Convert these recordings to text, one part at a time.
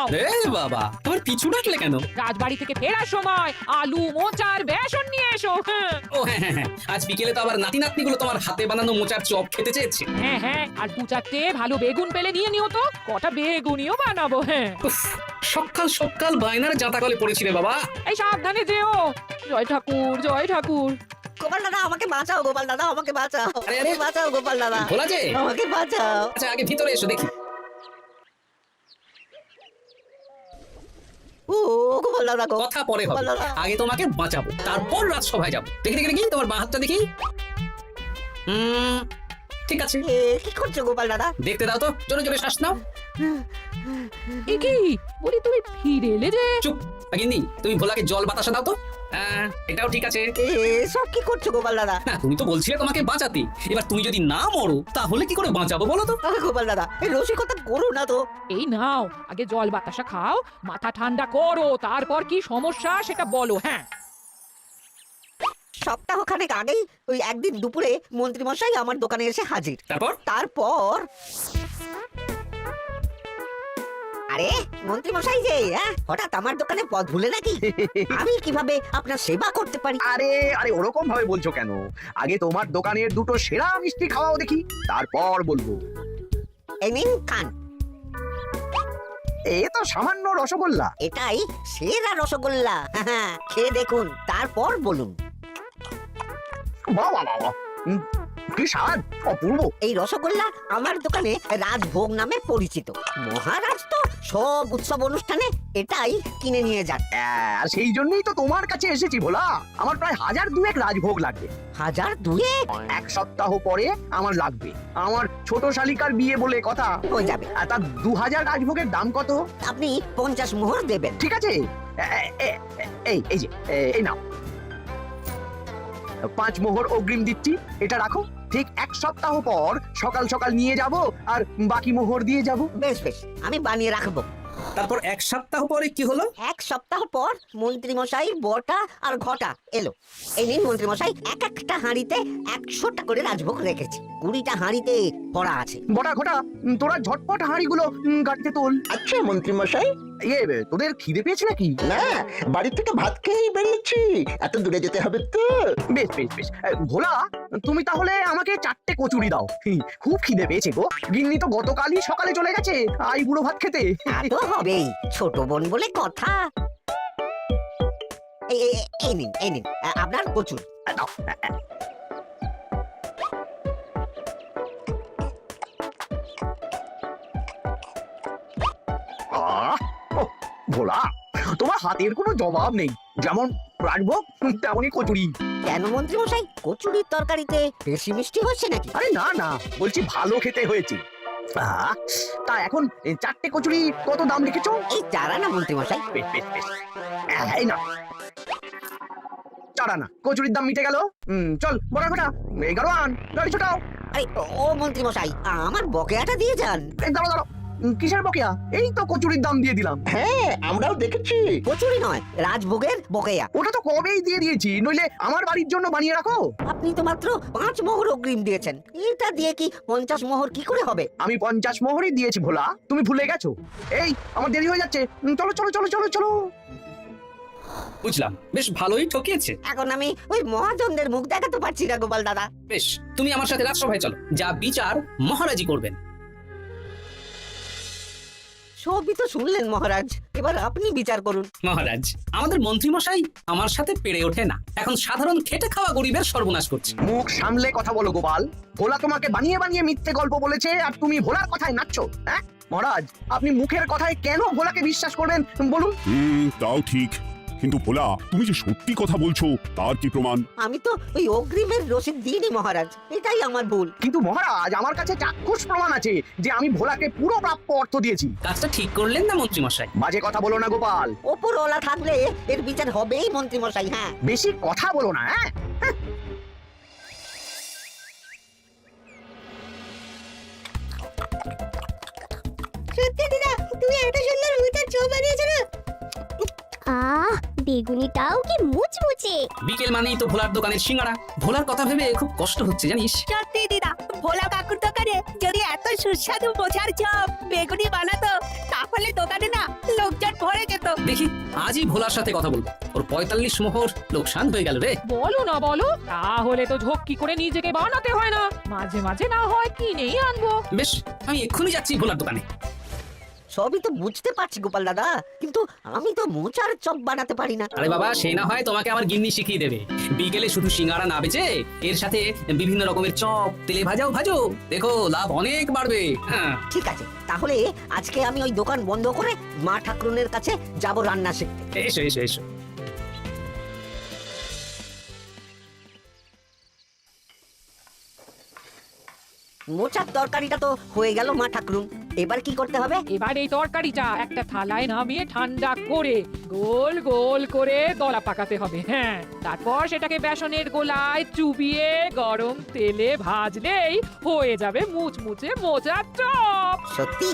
এ বাবা, তোমার পিছু ডাকলে কেন? রাজবাড়ি থেকে ফেরার সময় আলু মোচার বেসন নিয়ে এসো। হ্যাঁ ও হ্যাঁ হ্যাঁ হ্যাঁ, আজ বিকেলে তো আবার নাতি নাতনিগুলো তোমার হাতে বানানো মোচার চপ খেতে চেয়েছে। হ্যাঁ হ্যাঁ, আর 2-4টে ভালো বেগুন পেলে নিয়ে নিও তো, কটা বেগুনিও বানাবো। হ্যাঁ, উফ, সকাল সকাল বায়নার জাঁতাকলে পড়েছিলে বাবা। এই সাবধানে যেও। জয় ঠাকুর, জয় ঠাকুর। গোপাল দাদা আমাকে বাঁচাও, গোপাল দাদা আমাকে বাঁচাও, আরে, আরে। বাঁচাও গোপাল দাদা, ভোলা যে, আমাকে বাঁচাও। আচ্ছা আগে ভিতরে এসো দেখি। ও গোপাল দাদা গো, কথা পরে হবে, গোপাল দাদা। আগে তোমাকে বাঁচাবো, তারপর রাজসভায় যাবো। দেখি দেখি দেখি তোমার বাঁ হাতটা দেখি। ঠিক আছে, এ কি করছো গোপাল দাদা? দেখতে দাও তো, জোরে জোরে শ্বাস নাও। এ কি বলি, তুমি ফিরে এলে যে? চুপ, গিন্নি তুমি ভোলাকে জল বাতাসা দাও তো। এটাও ঠিক আছে। সব কি করছো গোপাল দাদা? না, তুমি তো বলছিলে তোমাকে বাঁচাতে, এবার তুমি যদি না মরো তাহলে কি করে বাঁচাবো বলো তো? গোপাল দাদা এই রসিকতা করো না তো। এই নাও, আগে জল বাতাসা খাও, মাথা ঠান্ডা করো, তারপর কি সমস্যা সেটা বলো। হ্যাঁ, সপ্তাহখানেক আগেই ওই একদিন দুপুরে মন্ত্রী মশাই আমার দোকানে এসে হাজির। তারপর আরে মন্ত্রী মশাই যে হঠাৎ আমার দোকানে পদ ভুলে নাকি? আমি কিভাবে আপনার সেবা করতে পারি? আরে আরে ওরকম ভাবে বলছো কেন? আগে তোমার দোকানের দুটো সেরা মিষ্টি খাওয়াও দেখি, তারপর বলবো। এই নিন খান। এ তো সামান্য রসগোল্লা। এটাই সেরা রসগোল্লা। খেয়ে দেখুন, তারপর বলুন। বাহ বাহ বাহ, কি স্বাদ, অপূর্ব। এই রসগোল্লা আমার দোকানে রাজভোগ নামে পরিচিত। মহারাজ তো সব উৎসব অনুষ্ঠানে এটাই কিনে নিয়ে যান। আর সেই জন্যই তো তোমার কাছে এসেছি ভোলা। আমার প্রায় 1002 রাজভোগ লাগবে। 1002? এক সপ্তাহ পরে আমার লাগবে। আমার ছোট শালিকার বিয়ে বলে কথা। হয়ে যাবে। আর তার 2000 রাজভোগের দাম কত? আপনি 50 মোহর দেবেন। ঠিক আছে, এই যে এই নাও, 5 মোহর অগ্রিম দিচ্ছি, এটা রাখো। ঠিক এক সপ্তাহ পর সকাল সকাল নিয়ে যাব আর বাকি মোহর দিয়ে যাব। বেশ বেশ, আমি বানিয়ে রাখবো। তারপর এক সপ্তাহ পরে কি হলো? এক সপ্তাহ পর মন্ত্রী মশাই বটা আর ঘটা এলো। এই নিন মন্ত্রী মশাই, এক একটা হাঁড়িতে 100টা করে রাজভোগ রেখেছি। 20টা হাঁড়িতে ভরা আছে। বটা ঘটা, তোরা ঝটপট হাঁড়িগুলো গাড়িতে তোল। আচ্ছা মন্ত্রী মশাই, তোদের খিদে পেয়েছে নাকি? না বাড়ি থেকে ভাত খেয়েই বেরিয়েছি, এত দূরে যেতে হবে তো। বেশ বেশ বেশ, ভোলা তুমি তাহলে আমাকে 4টে কচুরি দাও। খুব খিদে পেয়েছে গো। গিন্নি তো গতকালই সকালে চলে গেছে আই বুড়ো ভাত খেতে। তা তো হবেই, ছোট বোন বলে কথা। এই নিন এই নিন আপনার কচুর। দাও। ভোলা, তোমার হাতের কোনো জবাব নেই। যেমন রাজভোগ তেমনই কচুরি। কেন মন্ত্রী মশাই, কচুরির তরকারিতে বেশি মিষ্টি হচ্ছে নাকি? আরে না না, বলছি ভালো খেতে হয়েছে। তা এখন 4টে কচুরি কত দাম লিখেছো? এই চারা না মন্ত্রী মশাই। বেশ বেশ বেশ, এই না 4 আনা। কচুরির দাম মিটে গেল। চল বড় ঘটা, 11 আন, গাড়ি ছোটাও। আরে ও মন্ত্রী মশাই, আমার বকেয়াটা দিয়ে যান। দাঁড়াও দাঁড়াও, কিসের বকেয়া? এই তো কচুরির দাম দিয়ে দিলাম। হ্যাঁ আমরাও দেখেছি। কচুরি নয়, রাজভোগের বকেয়া। ওটা তো কবেই দিয়ে দিয়েছি, নইলে আমার বাড়ির জন্য বানিয়ে রাখো। আপনি তো মাত্র 5 মোহর অগ্রিম দিয়েছেন, এটা দিয়ে কি 50 মোহর কি করে হবে? আমি 50 মোহরই দিয়েছি ভোলা, তুমি ভুলে গেছো। এই আমার দেরি হয়ে যাচ্ছে, চলো চলো চলো চলো চলো। বুঝলাম, বেশ ভালোই ঠকিয়েছে। এখন আমি ওই মহাজনদের মুখ দেখাতে পারছি না গোপাল দাদা। বেশ, তুমি আমার সাথে রাজসভায় চলো, যা বিচার মহারাজই করবেন। সবই তো শুনলেন মহারাজ, এবার আপনি বিচার করুন। মহারাজ, আমাদের মন্ত্রী মশাই আমার সাথে পেরে ওঠে না, এখন সাধারণ খেটে খাওয়া গরিবের সর্বনাশ করছে। মুখ সামলে কথা বলো গোপাল। ভোলা তোমাকে বানিয়ে বানিয়ে মিথ্যে গল্প বলেছে, আর তুমি ভোলার কথায় নাচছো। হ্যাঁ মহারাজ, আপনি মুখের কথায় কেন ভোলাকে বিশ্বাস করবেন বলুন? তাও ঠিক, কিন্তু ভোলা তুমি যে সত্যি কথা বলছো তার কি প্রমাণ? আমি তো ওই অগ্রিমের রসিদ দিইনি মহারাজ, এটাই আমার ভুল। কিন্তু মহারাজ, আমার কাছে চাক্ষুষ প্রমাণ আছে যে আমি ভোলাকে পুরো প্রাপ্য অর্থ দিয়েছি। কাজটা ঠিক করলেন না মন্ত্রী মশাই? বাজে কথা বলো না গোপাল। ওপরওয়ালা থাকলে এর বিচার হবেই মন্ত্রী মশাই। হ্যাঁ, বেশি কথা বলো না। হ্যাঁ সত্যি দিদা, তুমি এত সুন্দর মুখের চোখ বানিয়েছো না। বেগুনিটাও কি মুচমুচে। বিকেল মানেই তো ভোলার দোকানের সিঙ্গাড়া। ভোলার কথা ভেবে খুব কষ্ট হচ্ছে জানিস। সত্যি দিদা, ভোলা কাকুর দোকানে যদি এত সুস্বাদু মোচার চপ বেগুনি বানাতো, তাহলে হলে দোকানে না লোকজন ভরে যেত। দেখি আজই ভোলার সাথে কথা বলবো। ওর ৪৫ মোহর লোকসান হয়ে গেল রে। বলো না বলো, তাহলে তো ঝক্কি করে নিজেকে বানাতে হয় না, মাঝে মাঝে না হয় কিনেই আনবো। বেশ, আমি এক্ষুনি যাচ্ছি ভোলার দোকানে। সবই তো বুঝতে পারছি গোপাল দাদা, কিন্তু আমি তো মোচার চপ বানাতে পারি না। আরে বাবা, সেই না হয় তোমাকে আমার গিন্নি শিখিয়ে দেবে। বিকেলে শুধু সিঙ্গারা না বেচে এর সাথে বিভিন্ন রকমের চপ তেলে ভাজাও ভাজো, দেখো লাভ অনেক বাড়বে। হ্যাঁ, ঠিক আছে, তাহলে আজকে আমি ওই দোকান বন্ধ করে মা ঠাকুরনের কাছে যাব রান্না শিখতে। এসো এসো এসো। মোচার তরকারিটা তো হয়ে গেল মা ঠাকুরুন, এবার কি করতে হবে? এবার এই তরকারিটা একটা থালায় নামিয়ে ঠান্ডা করে গোল গোল করে দলা পাকাতে হবে। হ্যাঁ, তারপর সেটাকে বেসনের গোলায় চুবিয়ে গরম তেলে ভাজলেই হয়ে যাবে মুচমুচে মোচার চপ। সত্যি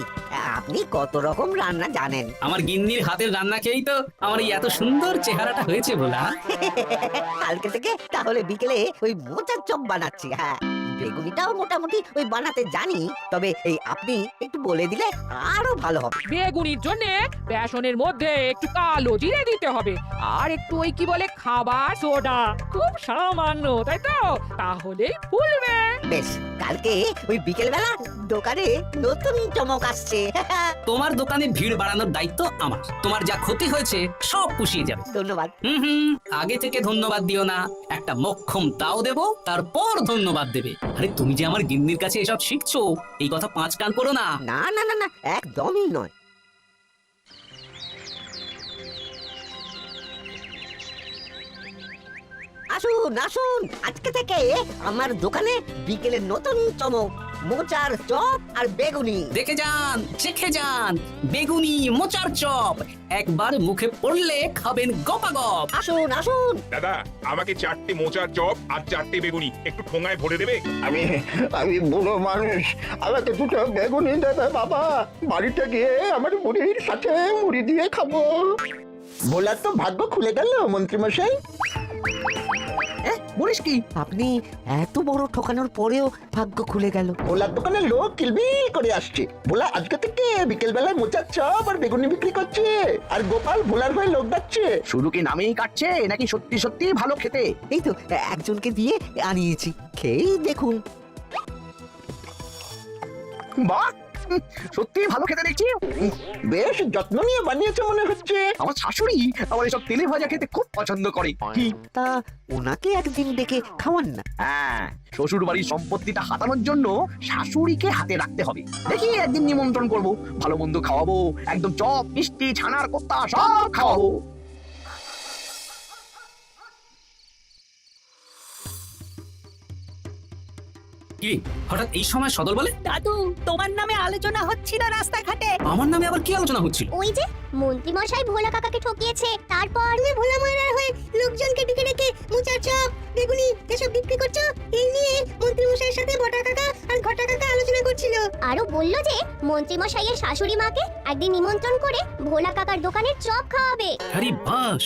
আপনি কত রকম রান্না জানেন। আমার গিন্নির হাতের রান্না খেয়েই তো আমার এই এত সুন্দর চেহারাটা হয়েছে ভোলা। কালকে থেকে তাহলে বিকেলে ওই মোচার চপ বানাচ্ছি। হ্যাঁ, বেগুনিটাও মোটামুটি ওই বানাতে জানি, তবে এই আপনি একটু বলে দিলে আরো ভালো হবে। বেগুনির জন্য বেসনের মধ্যে একটু কালো জিরে দিতে হবে, আর একটু ওই কি বলে খাবার সোডা, খুব সামান্য, তাই তো? তাহলেই ফুলবে। বেশ, কালকে ওই বিকেল বেলা দোকানে নতুন চমক আসছে। তোমার দোকানে ভিড় বাড়ানোর দায়িত্ব আমার। তোমার যা ক্ষতি হয়েছে সব পুষিয়ে যাবে। ধন্যবাদ। হুম, আগে থেকে ধন্যবাদ দিও না, একটা মক্ষম তাও দেবো, তারপর ধন্যবাদ দেবে। আরে তুমি যে আমার গিন্নির কাছে এসব শিখছো, এই কথা ৫ কান করো না। না না না না, একদমই নয়। আসুন আসুন, আজকে থেকে আমার দোকানে বিকেলে নতুন চমক, মোচার চপ আর বেগুনি। দেখে যান, চেখে যান, বেগুনি মোচার চপ একবার মুখে পড়লে খাবেন গপাগপ। আসুন আসুন। দাদা, আমাকে 4টে মোচার চপ আর 4টে বেগুনি একটু ঠোঙায় ভরে দেবে? আমি আমি বুড়ো মানুষ, আমাকে দুটো বেগুনি দেবে বাবা। বাড়িতে গিয়ে আমার মুড়ির সাথে মুড়ি দিয়ে খাবো। ভোলার তো ভাগ্য খুলে গেল মন্ত্রীমশাই। বলিস কি? আপনি এত বড় ঠকানোর পরেও ভাগ্য খুলে গেল। ভোলার দোকানে লোক কিলবিল করে আসছে। ভোলা আজকে থেকে বিকেল বেলায় মোচার চপ আর বেগুনি বিক্রি করছে, আর গোপাল ভোলার হয়ে লোক ডাকছে। শুধু কি নামেই কাটছে নাকি সত্যি সত্যি ভালো খেতে? এই তো একজনকে দিয়ে আনিয়েছি, খেয়েই দেখুন। বাহ, সত্যি ভালো খেতে দেখছি। বেশ যত্ন নিয়ে বানিয়েছে মনে হচ্ছে। আমার শাশুড়ি আমার এসব তেলে ভাজা খেতে খুব পছন্দ করে। কি? তা ওনাকে একদিন ডেকে খাওয়ান না। হ্যাঁ, শ্বশুর বাড়ির সম্পত্তিটা হাতানোর জন্য শাশুড়িকে হাতে রাখতে হবে। দেখি একদিন নিমন্ত্রণ করব, ভালো মন্দ খাওয়াবো, একদম চপ মিষ্টি ছানার কোপ্তা সব খাওয়াবো। কি হঠাৎ এই সময় সদল বলে? দাদু, তোমার নামে আলোচনা হচ্ছিল রাস্তাঘাটে। আমার নামে আবার কি আলোচনা হচ্ছিল? ওই যে মন্ত্রী মশাই ভোলা কাকাকে ঠকিয়েছে, তারপর তুমি ভোলা ময়রার হয়ে লোকজনকে ডেকে ডেকে মোচার চপ বেগুনি এসব বিক্রি করছো, এই নিয়ে মন্ত্রী মশাইয়ের সাথে বটা কাকা আর ঘটা কাকা আলোচনা করছিল। আরো বললো যে মন্ত্রী মশাইয়ের শাশুড়ি মাকে একদিন নিমন্ত্রণ করে ভোলা কাকার দোকানের চপ খাওয়াবে। আরে বাস,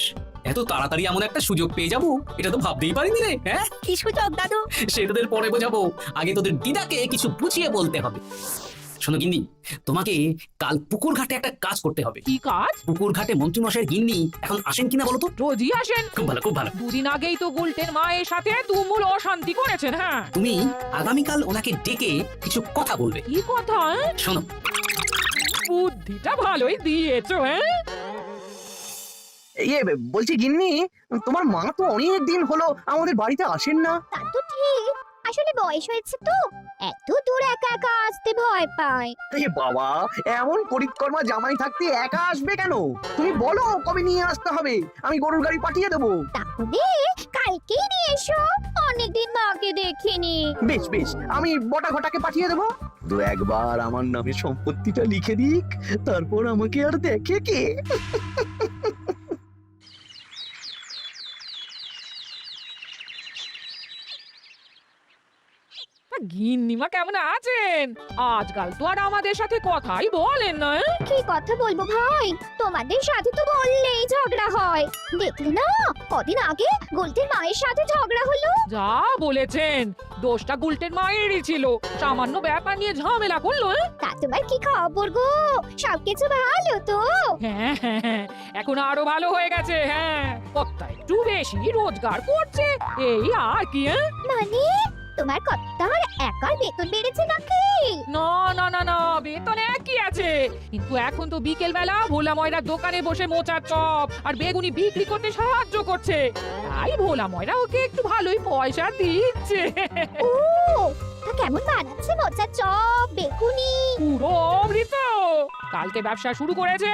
এত তাড়াতাড়ি এমন একটা সুযোগ পেয়ে যাবো এটা তো ভাবতেই পারিনি রে। হ্যাঁ, কি সুযোগ দাদু? সে তোদের পরে বোঝাবো, আগে তোদের দিদাকে কিছু বুঝিয়ে বলতে হবে। শোনো গিন্নি, তোমাকে কাল পুকুর ঘাটে একটা কাজ করতে হবে। কি কাজ? পুকুর ঘাটে মন্ত্রী মশাইয়ের গিন্নি এখন আসেন কিনা বলো তো? রোজই আসেন। খুব ভালো খুব ভালো। দুদিন আগেই তো গুলটের মায়ের সাথে তুমুল অশান্তি করেছেন। হ্যাঁ, তুমি আগামীকাল ওনাকে ডেকে কিছু কথা বলবে। কি কথা? শোনো, বুদ্ধিটা ভালোই দিয়েছো। হ্যাঁ, ইয়ে বলছি গিন্নি, তোমার মা তো অনেক দিন হলো আমাদের বাড়িতে আসেন না। তা তো ঠিক, আসলে বয়স হয়েছে তো, এত দূর একা একা আসতে ভয় পায়। এ বাবা, এমন পরিকর্মা জামাই থাকতে একা আসবে কেন? তুমি বলো কবে নিয়ে আসতে হবে, আমি গরুর গাড়ি পাঠিয়ে দেবো। তাহলে কালকেই নিয়ে এসো, অনেকদিন মাকে দেখিনি। বেশ বেশ, আমি বটা ঘটাকে পাঠিয়ে দেবো। তো একবার আমার নামে সম্পত্তিটা লিখে দিক, তারপর আমাকে আর দেখে কে। গিন্নিমা কেমন আছেন? আজকাল তো আর আমাদের সাথে কথাই বলেন না। কি কথা বলবো ভাই, তোমাদের সাথে তো বললেই ঝগড়া হয়। দেখলে না কদিন আগে গোলটির মায়ের সাথে ঝগড়া হলো। যা বলেছেন, দোষটা গুলটের মায়েরই ছিল। সামান্য ব্যাপার নিয়ে ঝামেলা করলো। তা তোমার কি খবর গো? সবকিছু ভালো তো? হ্যাঁ হ্যাঁ হ্যাঁ, এখন আরো ভালো হয়ে গেছে। হ্যাঁ, কর্তা একটু বেশি রোজগার করছে, এই আর কি। মানে তোমার কর্তার একার বেতন বেড়েছে নাকি? না না না না, বেতন একই আছে, কিন্তু এখন তো বিকেল বেলা ভোলা ময়রার দোকানে বসে মোচার চপ আর বেগুনি বিক্রি করতে সাহায্য করছে। তাই ভোলা ময়রা ওকে একটু ভালোই পয়সা দিচ্ছে। ও, তা কেমন বানাচ্ছে মোচার চপ বেগুনি? পুরো অমৃত। কালকে ব্যবসা শুরু করেছে,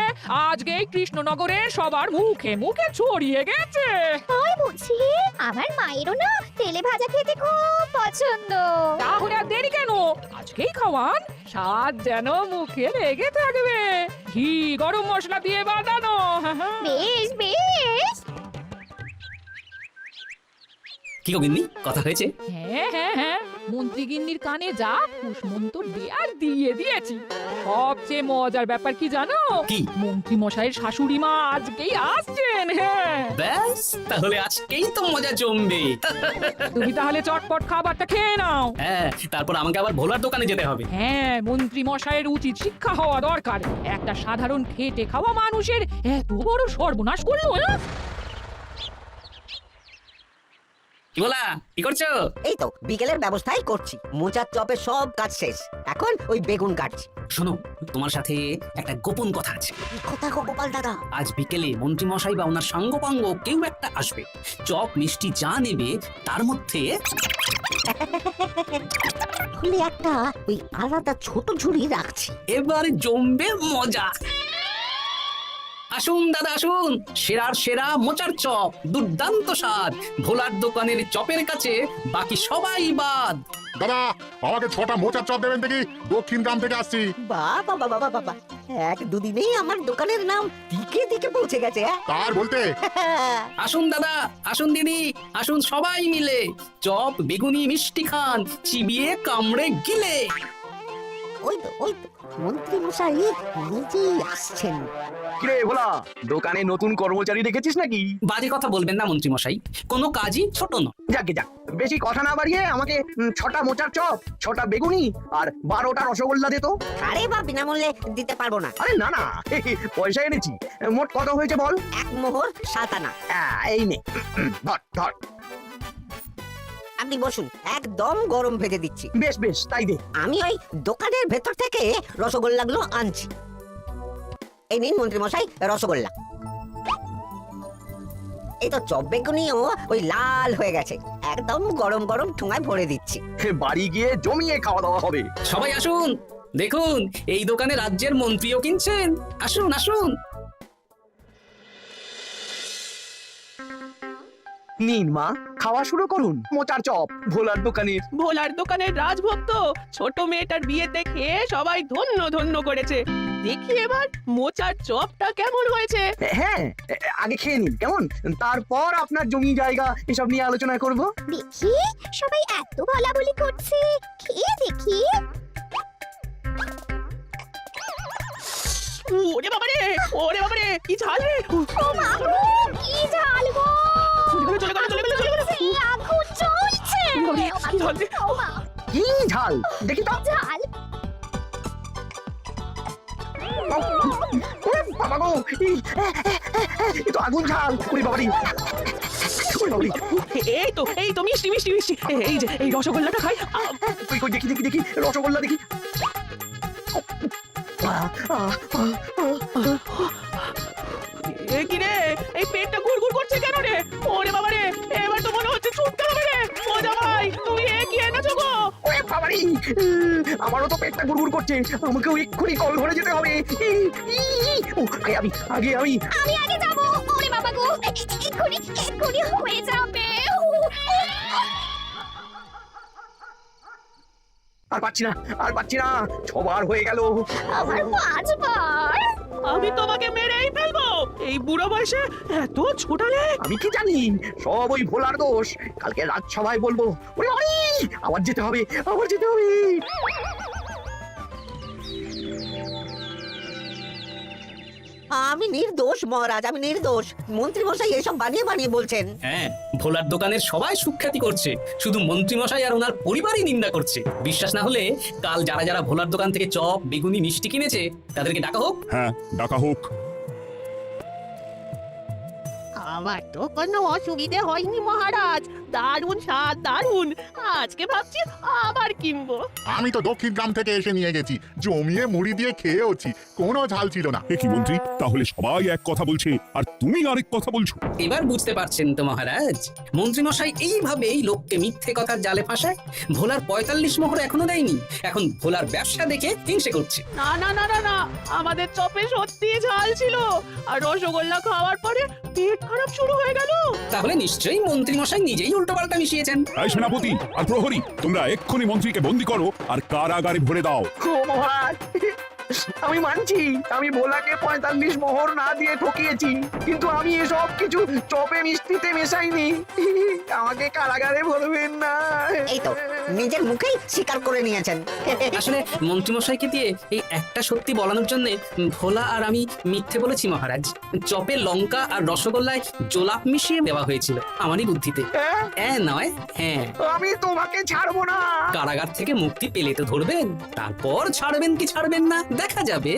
আজকেই কৃষ্ণনগরের সবার মুখে মুখে ছড়িয়ে গেছে। তাই বুঝি? আমার মায়েরও না তেলে ভাজা খেতে খুব পছন্দ। তাহলে আর দেরি কেন, আজকেই খাওয়ান, স্বাদ যেন মুখে লেগে থাকবে। ঘি গরম মশলা দিয়ে বানানো। বেশ বেশ। কি গো গিন্নি, কথা হয়েছে? হ্যাঁ হ্যাঁ হ্যাঁ, মন্ত্রী গিন্নির কানে যা কুসমন্ত দেয়ার দিয়ে দিয়েছি। সবচেয়ে মজার ব্যাপার কি জানো? কি? মন্ত্রী মশাইয়ের শাশুড়ি মা আজকেই আসছেন। হ্যাঁ, ব্যাস, তাহলে আজকেই তো মজা জমবে। তুমি তাহলে চটপট খাবারটা খেয়ে নাও। হ্যাঁ, তারপর আমাকে আবার ভোলার দোকানে যেতে হবে। হ্যাঁ, মন্ত্রী মশাইয়ের উচিত শিক্ষা হওয়া দরকার। একটা সাধারণ খেটে খাওয়া মানুষের এত বড় সর্বনাশ করলো। কি বলা, কি করছো? এই তো বিকেলের ব্যবস্থাই করছি, মোচার চপের সব কাজ শেষ, এখন ওই বেগুন কাটছি। শোনো, তোমার সাথে একটা গোপন কথা আছে। কথা গো গোপাল দাদা। আজ বিকেলে মন্ত্রী মশাই বা ওনার সাঙ্গপাঙ্গ কেউ একটা আসবে। চপ মিষ্টি যা নেবে তার মধ্যে খুলে একটা ওই আলাদা ছোট ঝুড়ি রাখছি। এবার জমবে মজা। আসুন দাদা আসুন, সেরার সেরা মোচার চপ, দুর্দান্ত স্বাদ। ভোলার দোকানের চপের কাছে বাকি সবাই বাদ। দাদা, আমাকে 6টা মোচার চপ দেবেন দেখি, দক্ষিণ গ্রাম থেকে আসছি। বাবা বাবা বাবা বাবা, এক দুদিনেই আমার দোকানের নাম দিকে দিকে পৌঁছে গেছে। তার বলতে আসুন দাদা, আসুন দিদি, আসুন সবাই মিলে চপ বেগুনি মিষ্টি খান, চিবিয়ে কামড়ে গিলে। ওই তো মন্ত্রী মশাই নিজেই আসছেন। কিরে ভোলা, দোকানে নতুন কর্মচারী রেখেছিস নাকি? বাজে কথা বলবেন না মন্ত্রী মশাই, কোনো কাজই ছোট নয়। যাকে যাক, বেশি কথা না বাড়িয়ে আমাকে 6টা মোচার চপ, 6টা বেগুনি আর 12টা রসগোল্লা দে তো। আরে বা বিনামূল্যে দিতে পারবো না। আরে না না, পয়সা এনেছি। মোট কত হয়েছে বল? 1 মোহর 7 আনা। এই নে, ধর ধর। আপনি বসুন, একদম গরম ভেজে দিচ্ছি। বেশ বেশ, তাই দে। আমি ওই দোকানের ভেতর থেকে রসগোল্লাগুলো আনছি। এই নিন মন্ত্রী মশাই রসগোল্লা। এই তো চপ বেগুনিও ওই লাল হয়ে গেছে, একদম গরম গরম ঠোঙায় ভরে দিচ্ছি। বাড়ি গিয়ে জমিয়ে খাওয়া দাওয়া হবে। সবাই আসুন, দেখুন এই দোকানে রাজ্যের মন্ত্রীও কিনছেন। আসুন আসুন। নিন মা, খাওয়া শুরু করুন মোচার চপ ভোলার দোকানের। ভোলার দোকানের রাজভক্ত ছোট মেয়েটার বিয়েতে খেয়ে সবাই ধন্য ধন্য করেছে। দেখি এবার মোচার চপটা কেমন হয়েছে। হ্যাঁ, আগে খেয়ে নিন কেমন, তারপর আপনার জমি জায়গা এসব নিয়ে আলোচনা করব। দেখি সবাই এত বলাবলি করছে, খেয়ে দেখি। ওরে বাবারে, ওরে বাবারে, কি ঝাল রে! ও মা গো, কি ঝাল গো! চলে গেল, চলে গেল, চলে গেল। সেই আগুন জ্বলছে। কি ঝাল রে! ও মা, কি ঝাল দেখি তো। ঝাল। ওরে বাবা গো, এই তো আগুন ঝাল। ওরে বাবারি, ওরে বাবারি। এই তো মিষ্টি মিষ্টি মিষ্টি। এই যে এই রসগোল্লাটা খাই। কই কই দেখি দেখি দেখি, রসগোল্লা দেখি। কি রে, এই পেটটা গুড়গুড় করছে কেন রে? ওরে বাবা রে, এবার তো মনে হচ্ছে ছুটতে হবে রে। মজা ভাই, তুমি কি এনেছো গো? ওরে বাবারি, আমারও তো পেটটা গুড়গুড় করছে, আমাকেও এক্ষুনি কল ধরে যেতে হবে। আগে আমি আমি আগে যাব। ওরে বাবা গো, এক্ষুনি হয়ে যাবে। আর পাচ্ছি না, 6বার হয়ে গেল। আমার 5 বার। আমি তোমাকে মেরেই ফেলবো। এই বুড়ো বয়সে এত ছোটালে? আমি কি জানি, সব ওই ভোলার দোষ। কালকে রাজসভায় বলবো। ওরে ওরে, আবার যেতে হবে, আবার যেতে হবে। আমি নির্দোষ মহারাজ, আমি নির্দোষ। মন্ত্রী মশাই এসব বানিয়ে বানিয়ে বলছেন। হ্যাঁ, ভোলার দোকানের সবাই সুখ্যাতি করছে, শুধু মন্ত্রীমশাই আর ওনার পরিবারই নিন্দা করছে। বিশ্বাস না হলে কাল যারা যারা ভোলার দোকান থেকে চপ, বেগুনি, মিষ্টি কিনেছে তাদেরকে ডাকা হোক। হ্যাঁ, ডাকা হোক। আমার তো কোনো অসুবিধে হয়নি মহারাজ। দারুণ স্বাদ, দারুণ। আজকে ভাবছি আবার কিনবো। আমি তো দক্ষিণ গ্রাম থেকে এসে নিয়ে গেছি, জমিয়ে মুড়ি দিয়ে খেয়েওছি, কোনো ঝাল ছিল না। এ কি মন্ত্রী, তাহলে সবাই এক কথা বলছে আর তুমি আরেক কথা বলছো? এবার বুঝতে পারছেন তো মহারাজ, মন্ত্রীমশাই এইভাবেই লোককে মিথ্যে কথার জালে ফাঁসায়। ভোলার 45 মোহর এখনো দেয়নি, এখন ভোলার ব্যবসা দেখে হিংসে করছে। না না না না না, আমাদের চপে সত্যি ঝাল ছিল, আর রসগোল্লা খাওয়ার পরে পেট খারাপ শুরু হয়ে গেল। তাহলে নিশ্চয়ই মন্ত্রীমশাই নিজেই উল্টোপাল্টা মিশিয়েছেন। এই সেনাপতি আর প্রহরী, তোমরা এক্ষুনি মন্ত্রীকে বন্দী করো আর কারাগারে ভরে দাও। ও মহারাজ, আমি মানছি আমি ভোলাকে 45 মোহর না দিয়ে ঠকিয়েছি, কিন্তু আমি এসব কিছু চপে মিষ্টিতে মেশাইনি। আমাকে কারাগারে ভরবেন না। এই তো নিজের মুখেই স্বীকার করে নিয়েছেন। আসলে মন্ত্রীমশাইকে দিয়ে এই একটা সত্যি বলানোর জন্য ভোলা আর আমি মিথ্যে বলেছি মহারাজ। চপে লঙ্কা আর রসগোল্লায় জোলাপ মিশিয়ে দেওয়া হয়েছিল আমারই বুদ্ধিতে। নয়, হ্যাঁ। আমি তোমাকে ছাড়বো না। কারাগার থেকে মুক্তি পেলে তো ধরবেন, তারপর ছাড়বেন কি ছাড়বেন না দেখা যাবে।